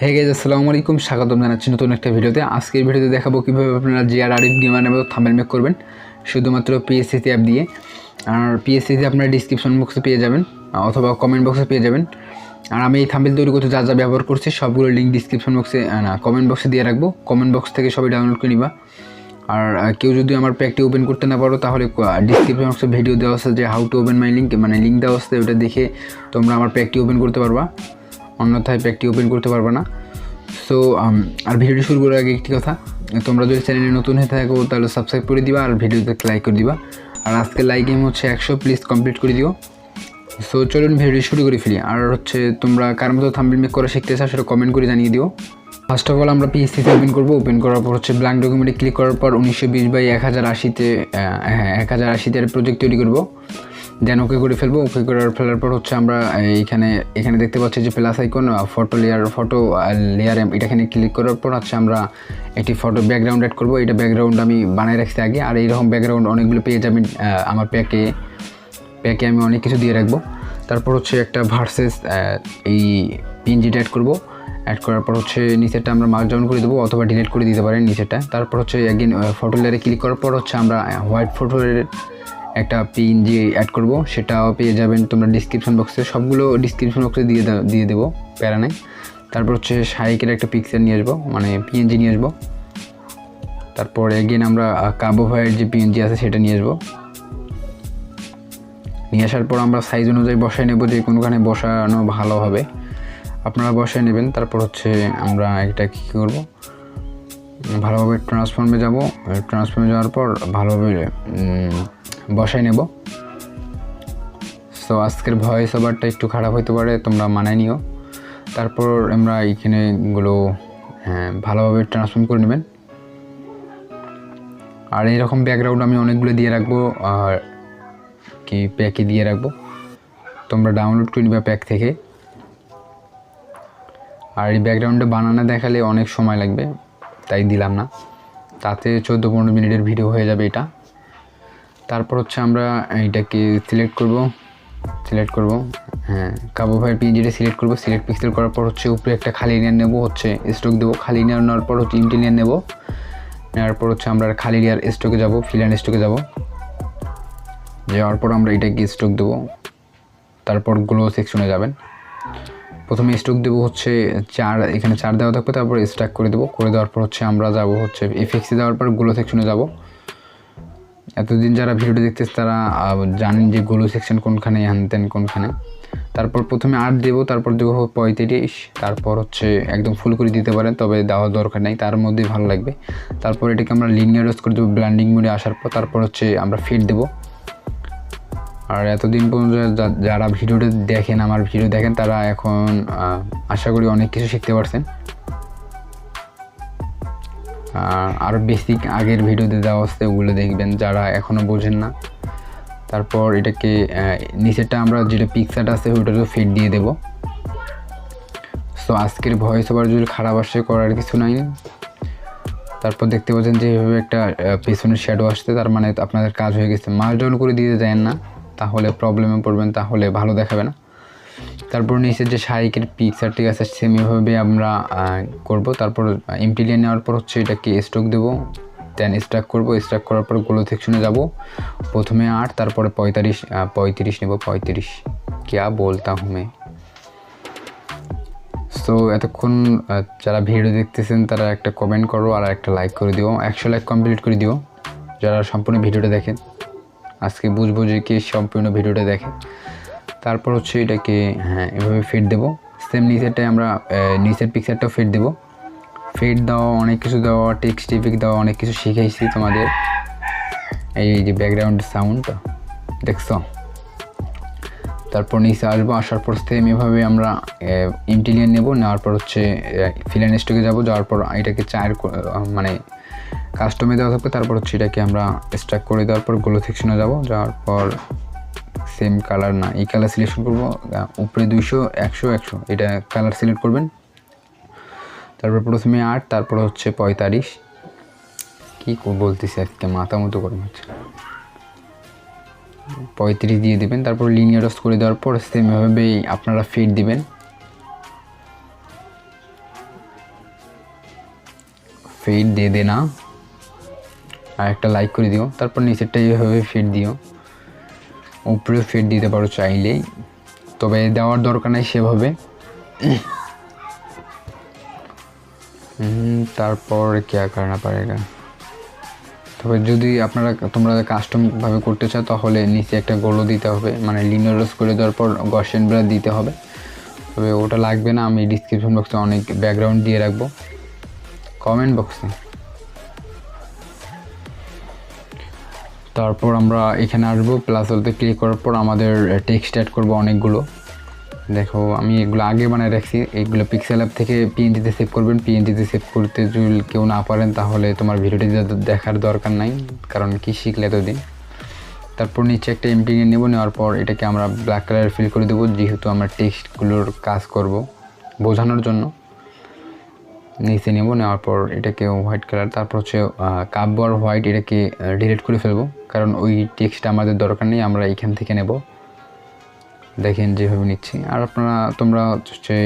Hey guys, আসসালামু আলাইকুম। স্বাগতম জানাচ্ছি নতুন একটা ভিডিওতে। আজকের ভিডিওতে দেখাবো কীভাবে আপনারা আরিফ গেমার নামে থাম্বনেল মেক করবেন শুধুমাত্র পিএসসিতে অ্যাপ দিয়ে। আর পিএসসিতে আপনারা ডিসক্রিপশন বক্সে পেয়ে যাবেন অথবা কমেন্ট বক্সে পেয়ে যাবেন। আর আমি এই থাম্বনেল তৈরি করতে যা যা ব্যবহার করছি সবগুলো লিঙ্ক ডিসক্রিপশন বক্সে কমেন্ট বক্সে দিয়ে রাখবো। কমেন্ট বক্স থেকে সবাই ডাউনলোড করে নিবা। আর কেউ যদি আমার প্যাকটি ওপেন করতে না পারো তাহলে ডিসক্রিপশন বক্সে ভিডিও দেওয়া আছে যে how to open my link, মানে লিঙ্ক দেওয়া আছে, ওটা দেখে তোমরা আমার প্যাকটি ওপেন করতে পারবা, অন্যথায় প্যাকটি ওপেন করতে পারবা না। সো আর ভিডিওটি শুরু করার আগে একটি কথা, তোমরা যদি চ্যানেলে নতুন হয়ে থাকো তাহলে সাবস্ক্রাইব করে দিবা আর ভিডিওতে লাইক করে দিবা। আর আজকে লাইক গেম হচ্ছে 100, প্লিজ কমপ্লিট করে দিও। সো চলুন ভিডিওটি শুরু করে ফেলি। আর হচ্ছে তোমরা কার মতো থাম্বনেল মেক করা শিখতে চাও সেটা কমেন্ট করে জানিয়ে দিও। ফার্স্ট অফ অল আমরা পিএসসিতে ওপেন করবো। ওপেন করার পর হচ্ছে ব্ল্যাঙ্ক ডকুমেন্টে ক্লিক করার পর 1920x1080 1080 প্রজেক্ট তৈরি করবো। দেন ওকে করে ফেলবো। ওকে ফেলার পর হচ্ছে আমরা এখানে দেখতে পাচ্ছি যে প্লাস আইকন, ফটো লেয়ার এটাখানে ক্লিক করার পর হচ্ছে আমরা একটি ফটো ব্যাকগ্রাউন্ড অ্যাড করবো। এটা ব্যাকগ্রাউন্ড আমি বানাই রাখছি আগে। আর এইরকম ব্যাকগ্রাউন্ড অনেকগুলো পেয়ে যাবেন আমার প্যাকে আমি অনেক কিছু দিয়ে রাখবো। তারপর হচ্ছে একটা ভার্সেস এই পিএনজিটা অ্যাড করবো। অ্যাড করার পর হচ্ছে নিচেরটা আমরা মার্ক ডাউন করে দেবো অথবা ডিলিট করে দিতে পারেন নিচেরটা। তারপর হচ্ছে এগেন ফটো লেয়ারে ক্লিক করার পর হচ্ছে আমরা হোয়াইট ফটোর একটা পিএনজি অ্যাড করব, সেটাও পেয়ে যাবেন তোমরা ডিসক্রিপশন বক্সে। সবগুলো ডিসক্রিপশন বক্সে দিয়ে দেবো, প্যারা নাই। তারপর হচ্ছে শাইকের একটা পিকচার নিয়ে আসবো, মানে পিএনজি নিয়ে আসবো। তারপর এগেন আমরা কাবো ফায়ার যে পিএনজি আছে সেটা নিয়ে আসবো। নিয়ে আসার পর আমরা সাইজ অনুযায়ী বসায় নেব, যে কোনোখানে বসানো ভালো হবে আপনারা বসায় নেবেন। তারপর হচ্ছে আমরা এটা কী করবো, ভালোভাবে ট্রান্সফর্মে যাব। ট্রান্সফর্মে যাওয়ার পর ভালোভাবে বসাই নেব। সো আজকের ভয়েস ওভারটা একটু খারাপ হতে পারে, তোমরা মানায় নিও। তারপর আমরা এইখানেগুলো ভালোভাবে ট্রান্সফর্ম করে নেবেন। আর এইরকম ব্যাকগ্রাউন্ড আমি অনেকগুলো দিয়ে রাখবো, আর কি প্যাকে দিয়ে রাখবো, তোমরা ডাউনলোড করে নিবা প্যাক থেকে। আর এই ব্যাকগ্রাউন্ডে বানানো দেখালে অনেক সময় লাগবে, তাই দিলাম না। তাতে 14-15 মিনিটের ভিডিও হয়ে যাবে এটা। তারপর হচ্ছে আমরা এইটাকে সিলেক্ট করব, কাবো ফায়ার পিএনজিটা সিলেক্ট করব। সিলেক্ট পিক্সেল করার পর হচ্ছে উপরে একটা খালি লেয়ার নেব, হচ্ছে স্ট্রোক দেবো। খালি নেওয়ার পর হচ্ছে ইমটি লেয়ার নেওয়ার পর হচ্ছে আমরা খালি লেয়ার স্ট্রোকে যাব, ফিল অ্যান্ড স্ট্রোকে যাওয়ার পর আমরা এটাকে স্ট্রোক দেবো। তারপর গ্লো সেকশনে যাবেন। প্রথমে স্ট্রোক দেবো হচ্ছে 4, এখানে 4 দেওয়া থাকবে। তারপর স্ট্যাক করে দেবো। করে দেওয়ার পর হচ্ছে আমরা যাব হচ্ছে এফেক্টসে যাওয়ার পর গ্লো সেকশনে যাব। এতদিন যারা ভিডিওটি দেখতেছে তারা জানেন যে গ্লো সেকশন কোনখানে, হ্যানতেন কোনখানে। তারপর প্রথমে 8 দেবো, তারপর দেবো 35, তারপর হচ্ছে একদম ফুল করে দিতে পারেন, তবে দেওয়ার দরকার নেই, তার মধ্যেই ভালো লাগবে। তারপর এটাকে আমরা লিনিয়ারাইজ করে দেবো ব্লেন্ডিং মোডে আসার পর। তারপর হচ্ছে আমরা ফিট দেবো। আর এতদিন পর্যন্ত যারা ভিডিওটা দেখেন, আমার ভিডিও দেখেন, তারা এখন আশা করি অনেক কিছু শিখতে পারছেন। আরও বেসিক আগের ভিডিওতে দেওয়া আসছে, ওগুলো দেখবেন যারা এখনও বোঝেন না। তারপর এটাকে নিচেরটা আমরা যেটা পিকচারটা আছে ওইটাতে ফিট দিয়ে দেব। সো আজকের ভয়েস ওভার যদি খারাপ আসে করার কিছু নাই। তারপর দেখতে পাচ্ছেন যে এইভাবে একটা পেছনের শ্যাডো আসছে, তার মানে আপনাদের কাজ হয়ে গেছে। মার্ক ডাউন করে দিতে দেন না, তাহলে প্রবলেমে পড়বেন, তাহলে ভালো দেখাবে না। তারপর নিচের যে শাইকের পিকচারটি আছে সেম এভাবে আমরা করব। তারপর এমটি লেয়ার নেওয়ার পর হচ্ছে এটাকে স্ট্রোক দেবো, দেন স্ট্রাক করব। স্ট্রাক করার পর গ্লো সেকশনে যাব। প্রথমে 8, তারপরে 35 নেব। 35 क्या बोलता हूँ मैं। সো এতক্ষণ যারা ভিডিও দেখতেছেন তারা একটা কমেন্ট করো আর একটা লাইক করে দিও। 100 লাইক কমপ্লিট করে দিও যারা সম্পূর্ণ ভিডিওটা দেখেন। আজকে বুঝবো যে কে সম্পূর্ণ ভিডিওটা দেখে। তারপর হচ্ছে এটাকে এভাবে ফিট দেবো। সেম নিচেরটাই আমরা নিচের পিকচারটাও ফিট দেবো। ফিট দেওয়া, অনেক কিছু দেওয়া, টেক্সট ইফেক্ট দেওয়া, অনেক কিছু শিখাইছি তোমাদের। এই যে ব্যাকগ্রাউন্ড সাউন্ড দেখছো। তারপর নিচে আসবো, আসার পর সেম এভাবে আমরা এমটি লেয়ার নেবো। নেওয়ার পর হচ্ছে ফিল অ্যান্ড স্ট্রোকে যাবো। যাওয়ার পর এটাকে মানে কাস্টমে দেওয়া থাকবে। তারপর হচ্ছে এটাকে আমরা স্ট্রাক করে দেওয়ার পর গ্লো সেকশনে যাবো। যাওয়ার পর সেম কালার না, এই কালার সিলেকশন করবো। উপরে 200, 100 এটা কালার সিলেক্ট করবেন। তারপর প্রথমে 8, তারপর হচ্ছে 45। কী বলতেছি আজকে মাথা মতো গরম হচ্ছে। 35 দিয়ে দেবেন। তারপর লিনিয়ারাইজ করে দেওয়ার পর সেম এভাবেই আপনারা ফিট দিবেন। ফেড দিয়ে দে না, আর একটা লাইক করে দিও। তারপর নিচেরটা এইভাবে ফেড দিও, উপরে ফেড দিতে পারো চাইলেই, তবে দেওয়ার দরকার নেই সেভাবে। তারপর क्या करना पड़ेगा, তবে যদি তোমরা কাস্টমভাবে করতে চাও তাহলে নিচে একটা গোলও দিতে হবে, মানে লিনিয়ারাইজ করে দেওয়ার পর গসিয়ান ব্রাশ দিতে হবে। তবে ওটা লাগবে না, আমি ডিসক্রিপশন বক্সে অনেক ব্যাকগ্রাউন্ড দিয়ে রাখবো, কমেন্ট বক্সে। তারপর আমরা এখানে আসবো, প্লাস ওতে ক্লিক করার পর আমাদের টেক্সট অ্যাড করবো অনেকগুলো। দেখো আমি এগুলো আগে বানিয়ে রাখছি, এইগুলো পিক্সেলঅ্যাপ থেকে পিএনজিতে সেভ করবেন। পিএনজিতে সেভ করতে যদি কেউ না পারেন তাহলে তোমার ভিডিওটি দেখার দরকার নাই, কারণ কি শিখলে এতদিন। তারপর নিচে একটা এমপি নেব, নেওয়ার পর এটাকে আমরা ব্ল্যাক কালার ফিল করে দেবো, যেহেতু আমরা টেক্সটগুলোর কাজ করব বোঝানোর জন্য। নিচে নেব, নেওয়ার পর এটাকে হোয়াইট কালার, তারপর হচ্ছে কাব্য আর হোয়াইট এটাকে ডিলিট করে ফেলবো, কারণ ওই টেক্সটটা আমাদের দরকার নেই, আমরা এখান থেকে নেব। দেখেন যেভাবে নিচ্ছি। আর তোমরা হচ্ছে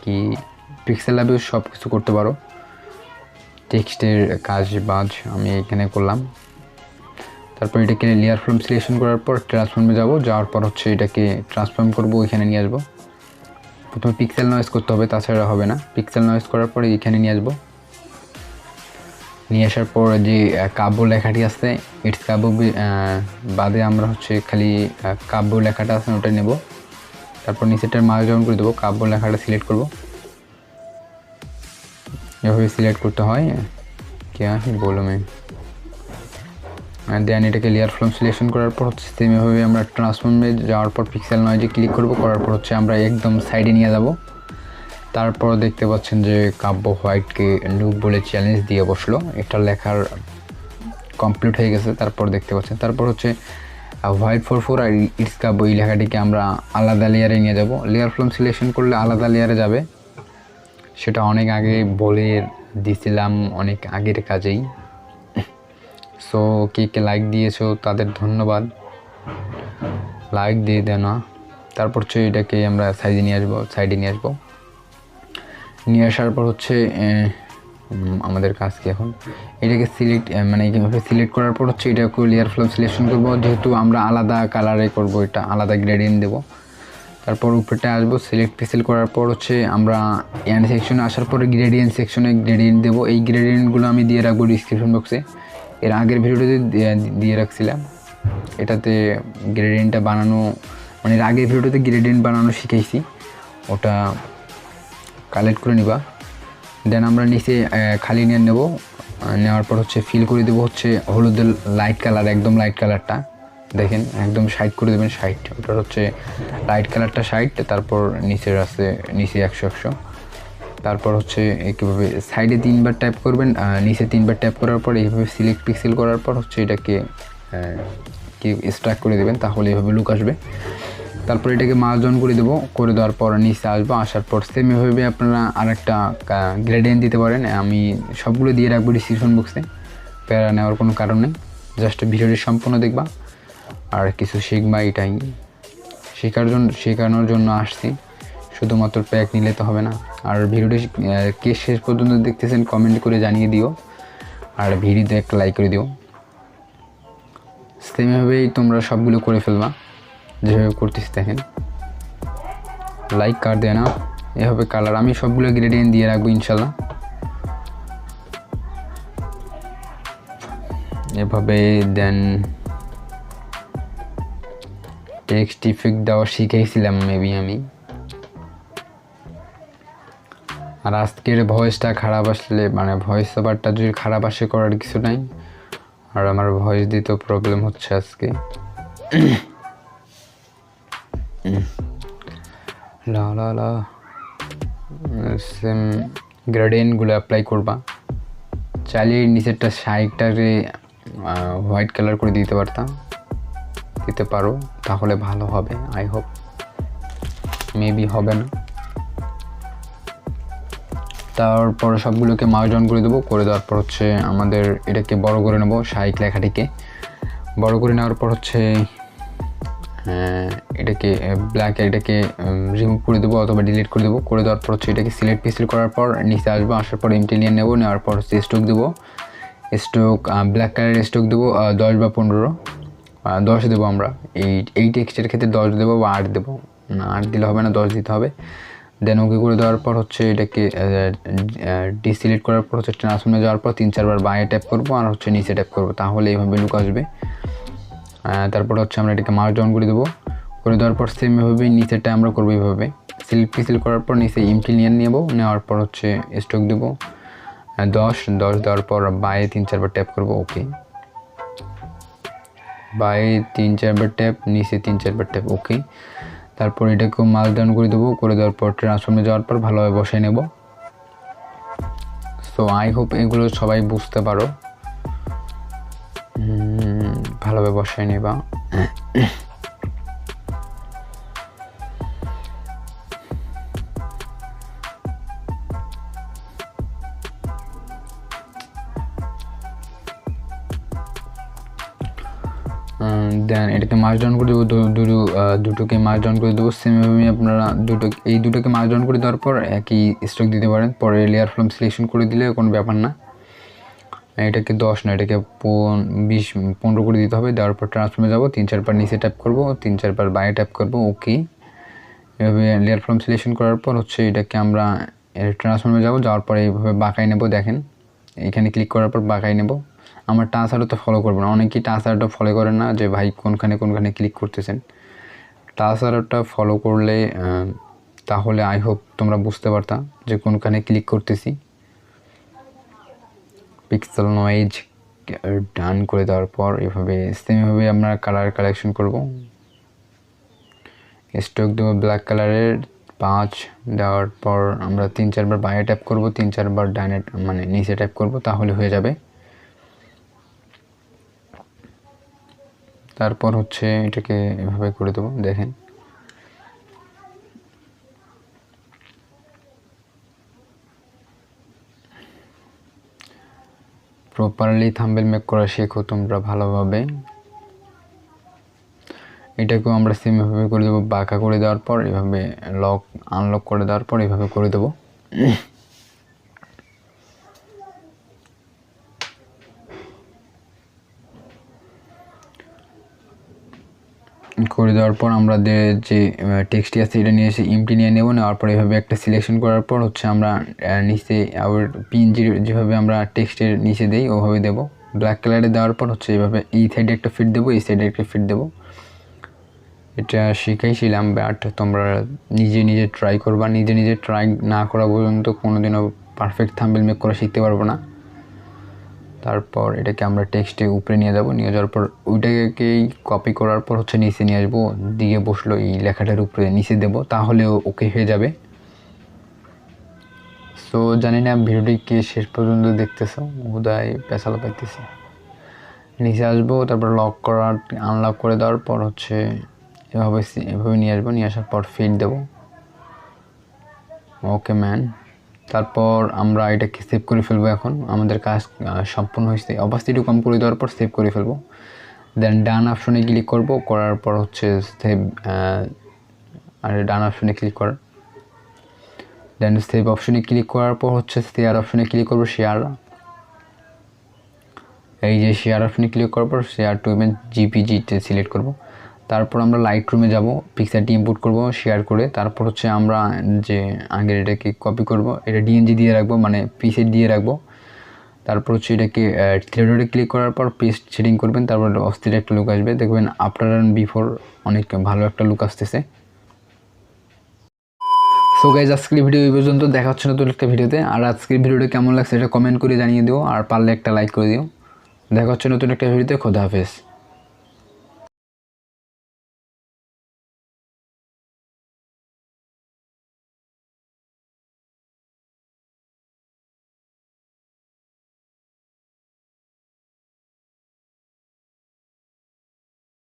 কি পিক্সেলল্যাবে সব কিছু করতে পারো, টেক্সটের কাজ বাজ আমি এখানে করলাম। তারপর এটাকে লেয়ার ফ্রম সিলেকশন করার পর ট্রান্সফর্মে যাওয়ার পর হচ্ছে এটাকে ট্রান্সফর্ম করব, এখানে নিয়ে আসবো। প্রথমে পিক্সেল নয়েজ করতে হবে, তাছাড়া হবে না। পিক্সেল নয়েজ করার পরে এখানে নিয়ে আসবো, নিয়ে আসার পর যে কাব্য লেখাটি আছে, ইটস কাব্য বাদে আমরা হচ্ছে খালি কাব্য লেখাটা আছে ওটা নেব। তারপর নিচেটার মার্কডাউন করে দেবো, কাব্য লেখাটা সিলেক্ট করব, এভাবে সিলেক্ট করতে হয়। क्या ही बोलो मैं। দেন এটাকে লেয়ার ফ্রম সিলেকশন করার পর হচ্ছে সেম এভাবে আমরা ট্রান্সফর্মে যাওয়ার পর পিক্সেল নয়েজে ক্লিক করব, করার পর হচ্ছে আমরা একদম সাইডে নিয়ে যাব। তারপর দেখতে পাচ্ছেন যে কাব্য হোয়াইটকে লুক বলে চ্যালেঞ্জ দিয়ে বসলো, এটা লেখার কমপ্লিট হয়ে গেছে। তারপর দেখতে পাচ্ছেন, তারপর হচ্ছে হোয়াইট 44 আর ইটস কাব্য এই লেখাটিকে আমরা আলাদা লেয়ারে নিয়ে যাব। লেয়ার ফ্রম সিলেকশন করলে আলাদা লেয়ারে যাবে, সেটা অনেক আগে বলে দিয়েছিলাম, অনেক আগের কাজেই। সো কে লাইক দিয়েছো তাদের ধন্যবাদ, লাইক দিয়ে দেয় না। তারপর হচ্ছে এটাকে আমরা সাইডে নিয়ে আসবো। নিয়ে আসার পর হচ্ছে আমাদের কাজ কি এখন, এটাকে সিলেক্ট করার পর হচ্ছে এটাকে লেয়ার ফ্রম সিলেকশন করব, যেহেতু আমরা আলাদা কালারে করব, এটা আলাদা গ্রেডিয়েন্ট দেব। তারপর উপরটা আসবো, সিলেক্ট পিক্সেল করার পর হচ্ছে আমরা এন্ড সেকশনে আসার পরে গ্রেডিয়েন্ট সেকশনে গ্রেডিয়েন্ট দেবো। এই গ্রেডিয়েন্টগুলো আমি দিয়ে রাখবো ডিসক্রিপশন বক্সে, এর আগের ভিডিওতে দিয়ে রাখছিলাম। এটাতে গ্রেডিয়েন্টটা বানানো, মানে এর আগের ভিডিওতে গ্রেডিয়েন্ট বানানো শিখেছি, ওটা কালেক্ট করে নিবা। দেন আমরা নিচে খালি নিয়ে নেব, নেওয়ার পর হচ্ছে ফিল করে দেবো হচ্ছে হলুদের লাইট কালার, একদম লাইট কালারটা দেখেন, একদম 60 করে দেবেন, 60, ওটার হচ্ছে লাইট কালারটা 60। তারপর নিচে 100। তারপর হচ্ছে কীভাবে সাইডে 3বার ট্যাপ করবেন, নিচে 3বার ট্যাপ করার পর এইভাবে সিলেক্ট পিক্সেল করার পর হচ্ছে এটাকে স্ট্রাক করে দেবেন, তাহলে এইভাবে লুক আসবে। তারপর এটাকে মার্জন করে দেবো, করে দেওয়ার পর নিচে আসবো, আসার পর সেম এভাবে আপনারা আরেকটা গ্রেডিয়েন্ট দিতে পারেন। আমি সবগুলো দিয়ে রাখবো ডিসক্রিপশন বক্সে, প্যারা নেওয়ার কোনো কারণ নেই, জাস্ট ভিডিওটি সম্পূর্ণ দেখবা আর কিছু শিখবা, এটাই শেখানোর জন্য আসছি, শুধুমাত্র প্যাক নিলে তো হবে না। আর ভিডিওটি কে শেষ পর্যন্ত দেখতেছেন কমেন্ট করে জানিয়ে দিও, আর ভিডিওতে একটা লাইক করে দিও। সেমভাবেই তোমরা সবগুলো করে ফেলবা, যেভাবে করতেছি দেখেন, লাইক কার দেয় না, এভাবে কালার আমি সবগুলো গ্রেডিয়েন্ট দিয়ে রাখবো ইনশাল্লাহ। এভাবে দেন টেক্সট ইফেক্ট দেওয়া শিখেছিলাম মেবি আমি। আর আজকের ভয়েসটা খারাপ আসলে, মানে ভয়েস ওভারটা যদি খারাপ আসে করার কিছু নাই, আর আমার ভয়েস দিতেও প্রবলেম হচ্ছে আজকে। সেম গ্রেডিয়েন্টগুলো অ্যাপ্লাই করবা, চাইলে নিচেরটা সাইডটাকে হোয়াইট কালার করে দিতে পারো, তাহলে ভালো হবে। আই হোপ, মেবি হবে না। তারপর সবগুলোকে মার্জ অন করে দেবো, করে দেওয়ার পর হচ্ছে আমাদের এটাকে বড় করে নেবো, শাইক লেখাটিকে বড় করে নেওয়ার পর হচ্ছে এটাকে ব্ল্যাক এটাকে রিমুভ করে দেবো অথবা ডিলিট করে দেবো। করে দেওয়ার পর হচ্ছে এটাকে সিলেক্ট পিক্সেল করার পর নিচে আসবো, আসার পর এমটি নিয়ে নেবো, নেওয়ার পর হচ্ছে স্ট্রোক দেবো। স্ট্রোক ব্ল্যাক কালারের স্ট্রোক দেবো 10 বা 15, 10 দেবো আমরা। এই টেক্সটের ক্ষেত্রে 10 দেবো বা 8 দেবো, না 8 দিলে হবে না, 10 দিতে হবে। দেন ওকে করে দেওয়ার পর হচ্ছে এটাকে ডিসিলেক্ট করার পর হচ্ছে ট্রান্সফর্মে যাওয়ার পর 3-4 বার বাইরে ট্যাপ করবো আর হচ্ছে নিচে ট্যাপ করবো, তাহলে এইভাবে লুক আসবে। তারপর হচ্ছে আমরা এটাকে মার্ক ডাউন করে দেবো। করে দেওয়ার পর সেম এভাবে নিচেরটা আমরা করবো এইভাবে। সিলেক্ট পিক্সেল করার পর নিচে এমটি নিয়ে নেবো, নেওয়ার পর হচ্ছে স্ট্রোক দেবো 10 দেওয়ার পর বাইরে 3-4 বার ট্যাপ করবো। ওকে, বাইরে 3-4 বার ট্যাপ, নিচে 3-4 বার ট্যাপ। ওকে, তারপর এটাকেও মার্ক ডাউন করে দেবো। করে দেওয়ার পর ট্রান্সফর্মে যাওয়ার পর ভালোভাবে বসাই নেব। সো আই হোপ এগুলো সবাই বুঝতে পারো, ভালোভাবে বসাই নেবা। দেন এটাকে মার্ক ডাউন করে দেবো, দুটোকে মার্ক ডাউন করে দেবো। সেমভাবে আপনারা দুটোকে মার্ক ডাউন করে দেওয়ার পর একই স্ট্রোক দিতে পারেন। পরে লেয়ার ফ্রম সিলেকশন করে দিলে কোনো ব্যাপার না। এটাকে 10 না, এটাকে 20-15 করে দিতে হবে। দেওয়ার পর ট্রান্সফর্মে যাবো, 3-4 বার নিচে ট্যাপ করবো, 3-4 বার বাইরে ট্যাপ করবো। ওকে, এভাবে লেয়ার ফ্রম সিলেকশন করার পর হচ্ছে এটাকে আমরা ট্রান্সফর্মে যাওয়ার পর এইভাবে বাঁকাই নেব। দেখেন এখানে ক্লিক করার পর বাঁকাই নেব। আমার টাচ আরও তো ফলো করবো না, অনেকেই টাচ আরটা ফলো করেন না যে ভাই কোনখানে ক্লিক করতেছেন। টাচ আরটা ফলো করলে তাহলে আই হোপ তোমরা বুঝতে পারতা যে কোনখানে ক্লিক করতেছি। পিক্সেল নয়েজ ডান করে দেওয়ার পর এভাবে সেমভাবে আমরা কালার কালেকশন করব। স্ট্রোক দেবো ব্ল্যাক কালারের 5, দেওয়ার পর আমরা 3-4 বার বাইরে ট্যাপ করব, 3-4 বার ডাইনে মানে নিচে ট্যাপ করব, তাহলে হয়ে যাবে। তারপর হচ্ছে এটাকে এভাবে করে দেবো। দেখেন প্রপারলি থাম্বনেল মেক করা শেখো তোমরা ভালোভাবে। এটাকেও আমরা সেমভাবে করে দেবো, বাঁকা করে দেওয়ার পর এভাবে লক আনলক করে দেওয়ার পর এভাবে করে দেবো। করে দেওয়ার পর আমরা যে টেক্সটটি আছে এটা নিয়ে এসে এমটি নিয়ে নেব। নেওয়ার পর এভাবে একটা সিলেকশন করার পর হচ্ছে আমরা নিচে আবার পিএনজি যেভাবে আমরা টেক্সটের নিচে দেই ওভাবে দেবো। ব্ল্যাক কালারে দেওয়ার পর হচ্ছে এইভাবে এই সাইডে একটা ফিট দেবো, এই সাইডে একটা ফিট দেবো। এটা শিখাইছিলাম, বাট তোমরা নিজে ট্রাই করবা। নিজে ট্রাই না করা পর্যন্ত কোনোদিনও পারফেক্ট থাম্বনেল মেক করা শিখতে পারবো না। তারপর এটাকে আমরা টেক্সটে উপরে নিয়ে যাব, নিয়ে যাওয়ার পর ওইটাকেই কপি করার পর হচ্ছে নিচে নিয়ে আসবো, দিয়ে বসলো এই লেখাটার উপরে নিচে দেব, তাহলে ওকে হয়ে যাবে। সো জানি না ভিডিওটি কে শেষ পর্যন্ত দেখতেছো, বোধহয় পেছালা পাইতেছি। নিচে আসবো, তারপর আনলক করে দেওয়ার পর হচ্ছে এভাবে নিয়ে আসবো, নিয়ে আসার পর ফিট দেবো। ওকে ম্যান, তারপর আমরা এটাকে সেভ করে ফেলবো। এখন আমাদের কাজ সম্পূর্ণ হয়েছে। অপাসিটি কম করে দেওয়ার পর সেভ করে ফেলবো। দেন ডান অপশনে ক্লিক করব, করার পর হচ্ছে সেভ আর ডান অপশনে ক্লিক কর। দেন সেভ অপশনে ক্লিক করার পর হচ্ছে শেয়ার অপশনে ক্লিক করবো। এই যে শেয়ার অপশনে ক্লিক করার পর শেয়ার টু ইমেজ জিপিজিতে সিলেক্ট করব। তারপর আমরা লাইট রুমে যাবো, পিকচারটি ইম্পোর্ট করব শেয়ার করে। তারপর হচ্ছে আমরা যে আগের এটাকে কপি করব, এটা ডিএনজি দিয়ে রাখবো, মানে পিসেট দিয়ে রাখবো। তারপর হচ্ছে এটাকে থ্রেডে ক্লিক করার পর পেস্ট সেটিং করবেন, তারপর অস্থির একটা লুক আসবে, দেখবেন আফটার অ্যান্ড বিফোর অনেক ভালো একটা লুক আসতেছে। সো গাইজ আজকের ভিডিও এই পর্যন্ত, দেখা হচ্ছে নতুন একটা ভিডিওতে। আর আজকের ভিডিওটা কেমন লাগছে এটা কমেন্ট করে জানিয়ে দিও, আর পারলে একটা লাইক করে দিও। দেখা হচ্ছে নতুন একটা ভিডিওতে। খোদা হাফেজ।